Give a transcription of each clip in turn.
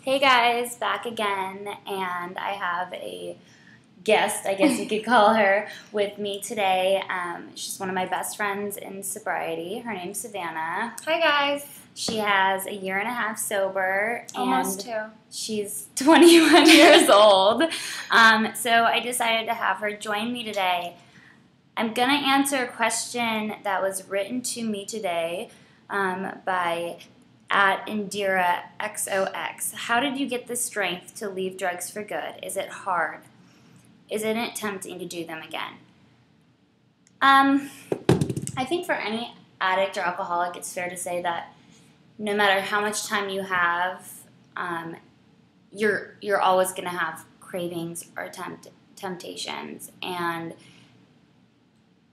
Hey guys, back again, and I have a guest, I guess you could call her, with me today. She's one of my best friends in sobriety. Her name's Savannah. Hi guys. She has a year and a half sober. Almost and 2. She's 21 years old. So I decided to have her join me today. I'm going to answer a question that was written to me today by at Indira XOX. How did you get the strength to leave drugs for good? Is it hard? Isn't it tempting to do them again? I think for any addict or alcoholic, it's fair to say that no matter how much time you have, you're always going to have cravings or temptations, and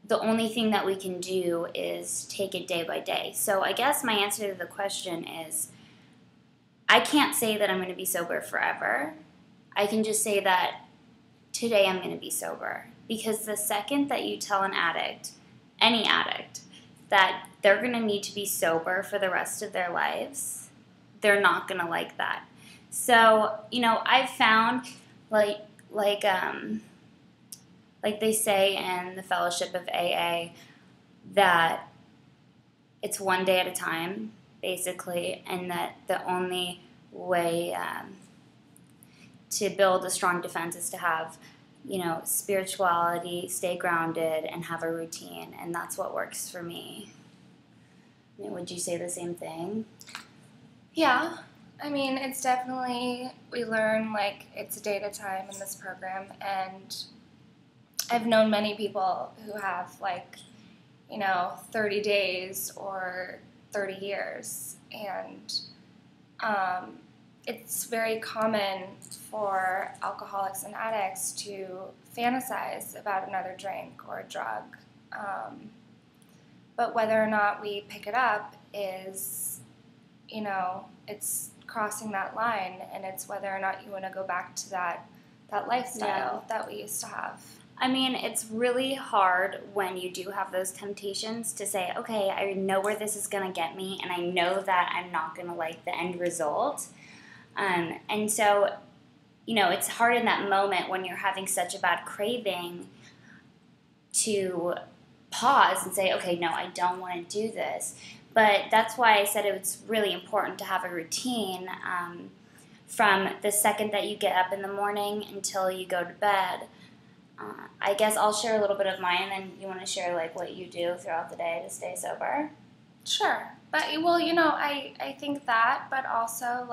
the only thing that we can do is take it day by day. So I guess my answer to the question is, I can't say that I'm going to be sober forever. I can just say that today I'm going to be sober. Because the second that you tell an addict, any addict, that they're going to need to be sober for the rest of their lives, they're not going to like that. So, I've found, like they say in the Fellowship of AA, that it's one day at a time, basically, and that the only way to build a strong defense is to have, spirituality, stay grounded, and have a routine, and that's what works for me. Would you say the same thing? Yeah. It's definitely, we learn, it's a day at a time in this program, and I've known many people who have 30 days or 30 years, and it's very common for alcoholics and addicts to fantasize about another drink or a drug, but whether or not we pick it up is, it's crossing that line, and it's whether or not you want to go back to that lifestyle that we used to have. It's really hard when you do have those temptations to say, okay, I know where this is going to get me, and I know that I'm not going to like the end result. And so, it's hard in that moment when you're having such a bad craving to pause and say, okay, no, I don't want to do this. But that's why I said it's really important to have a routine from the second that you get up in the morning until you go to bed. I guess I'll share a little bit of mine, and then you want to share what you do throughout the day to stay sober? Sure. But, I think that, but also,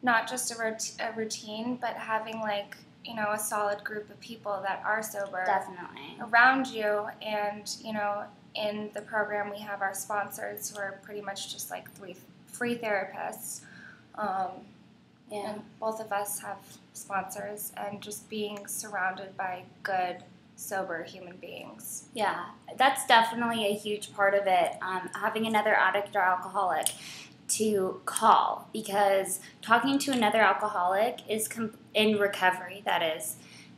not just a routine, but having, a solid group of people that are sober. Definitely. Around you, and, in the program we have our sponsors who are pretty much just, 3 free therapists. And both of us have sponsors, and just being surrounded by good, sober human beings. Yeah, that's definitely a huge part of it, having another addict or alcoholic to call, because talking to another alcoholic is in recovery, that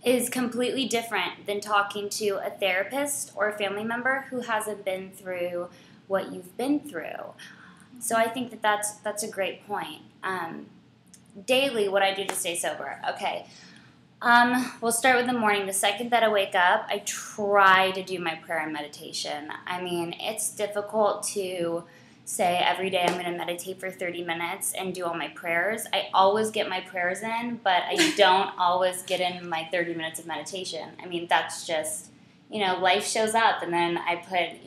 is completely different than talking to a therapist or a family member who hasn't been through what you've been through. So I think that's a great point. Daily, what I do to stay sober. Okay. We'll start with the morning. The second that I wake up, I try to do my prayer and meditation. It's difficult to say every day I'm going to meditate for 30 minutes and do all my prayers. I always get my prayers in, but I don't always get in my 30 minutes of meditation. That's just, life shows up, and then I put,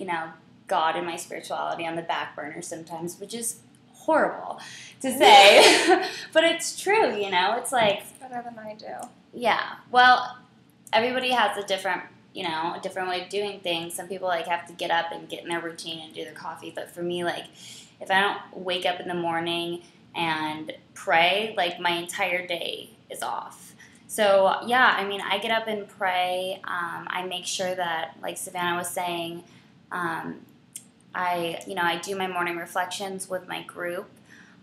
God and my spirituality on the back burner sometimes, which is horrible to say, but it's true, it's It's better than I do. Yeah, well, everybody has a different way of doing things. Some people have to get up and get in their routine and do their coffee, but for me, if I don't wake up in the morning and pray, my entire day is off. So yeah, I get up and pray. I make sure that, like Savannah was saying, I do my morning reflections with my group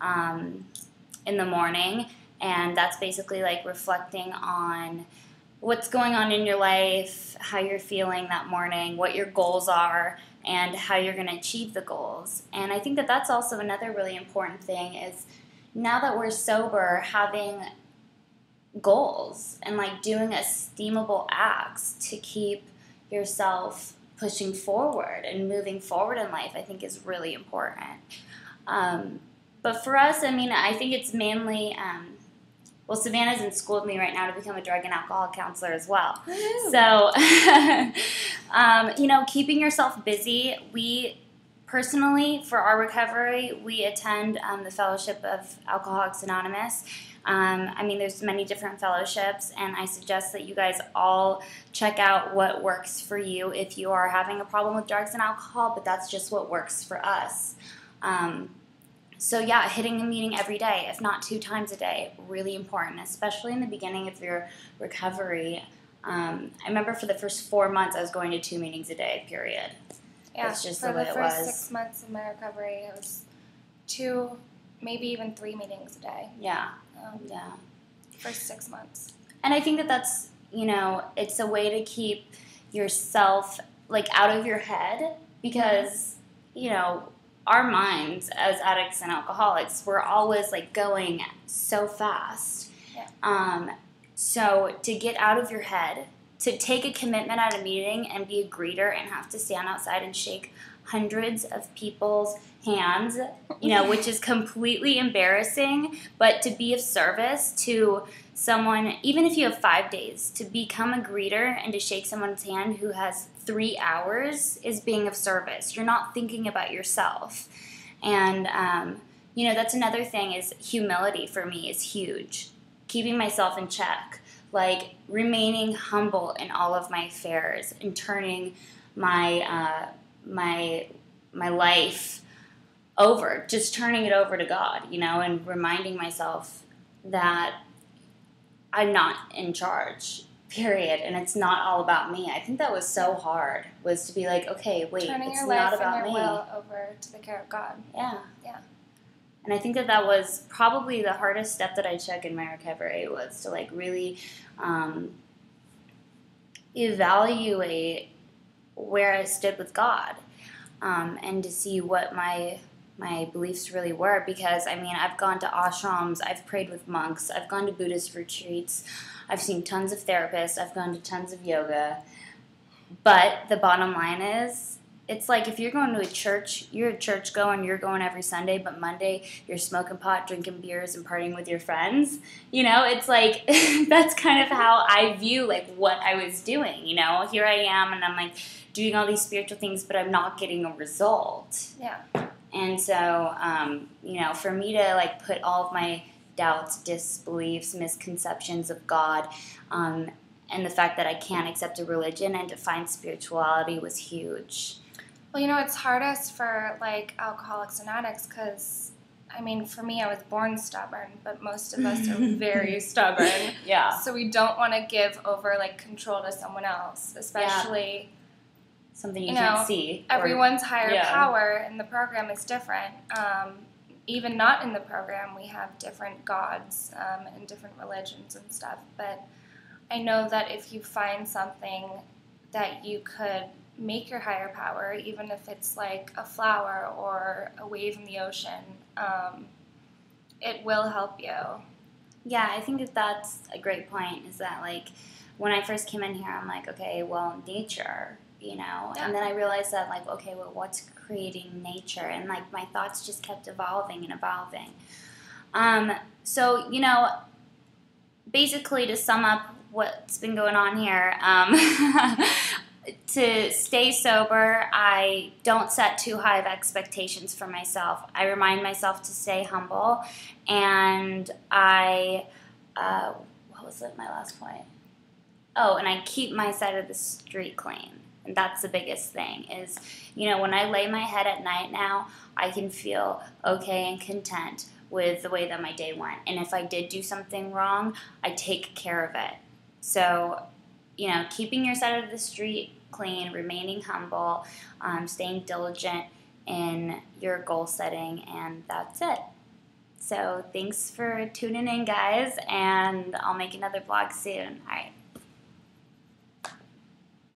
in the morning, and that's basically reflecting on what's going on in your life, how you're feeling that morning, what your goals are, and how you're going to achieve the goals. And I think that that's also another really important thing is, now that we're sober, having goals and like doing esteemable acts to keep yourself pushing forward and moving forward in life, I think is really important. But for us, I mean, I think it's mainly, well, Savannah's in school with me right now to become a drug and alcohol counselor as well. Woo. So, keeping yourself busy. We personally, for our recovery, we attend the Fellowship of Alcoholics Anonymous. There's many different fellowships, and I suggest that you guys all check out what works for you if you are having a problem with drugs and alcohol, but that's just what works for us. Hitting a meeting every day, if not 2 times a day, really important, especially in the beginning of your recovery. I remember for the first 4 months, I was going to 2 meetings a day, period. Yeah, That's just for the way the it first was. 6 months of my recovery, it was 2, maybe even 3 meetings a day. Yeah. First 6 months. And I think that that's, it's a way to keep yourself, like, out of your head because, our minds as addicts and alcoholics, we're always, like, going so fast. Yeah. So to get out of your head, to take a commitment at a meeting and be a greeter and have to stand outside and shake hundreds of people's hands, which is completely embarrassing, but to be of service to someone, even if you have 5 days, to become a greeter and to shake someone's hand who has 3 hours is being of service. You're not thinking about yourself. And, that's another thing is humility for me is huge. Keeping myself in check, like remaining humble in all of my affairs and turning my life over, just turning it over to God, and reminding myself that I'm not in charge, period, and it's not all about me. I think that was so hard, was to be like, okay, wait, Turning it's your not life about and your me. will over to the care of God. Yeah. Yeah. And I think that was probably the hardest step that I took in my recovery was to like really evaluate where I stood with God and to see what my beliefs really were, because I've gone to ashrams, I've prayed with monks, I've gone to Buddhist retreats, I've seen tons of therapists, I've gone to tons of yoga, but the bottom line is, it's like if you're going to a church, you're a church going, you're going every Sunday, but Monday you're smoking pot, drinking beers, and partying with your friends. It's like that's kind of how I view like what I was doing. Here I am, and I'm like doing all these spiritual things, but I'm not getting a result. Yeah. And so, for me to like put all of my doubts, disbeliefs, misconceptions of God, and the fact that I can't accept a religion and to find spirituality was huge. Well, it's hardest for, like, alcoholics and addicts because, for me, I was born stubborn, but most of us are very stubborn. Yeah. So we don't want to give over, like, control to someone else, especially... Something you can't see. Everyone's higher power in the program is different. Even not in the program, we have different gods and different religions and stuff. But I know that if you find something that you could make your higher power, even if it's like a flower or a wave in the ocean, it will help you. Yeah, I think that's a great point, is that like when I first came in here, I'm like, okay, well, nature, Yeah. And then I realized that like, okay, well, what's creating nature? And like my thoughts just kept evolving and evolving. So, basically to sum up what's been going on here, to stay sober, I don't set too high of expectations for myself. I remind myself to stay humble, and what was it, my last point? Oh, and I keep my side of the street clean. And that's the biggest thing is, when I lay my head at night now, I can feel okay and content with the way that my day went. And if I did do something wrong, I take care of it. So, keeping your side of the street clean, remaining humble, staying diligent in your goal setting, and that's it. So thanks for tuning in, guys, and I'll make another vlog soon. All right.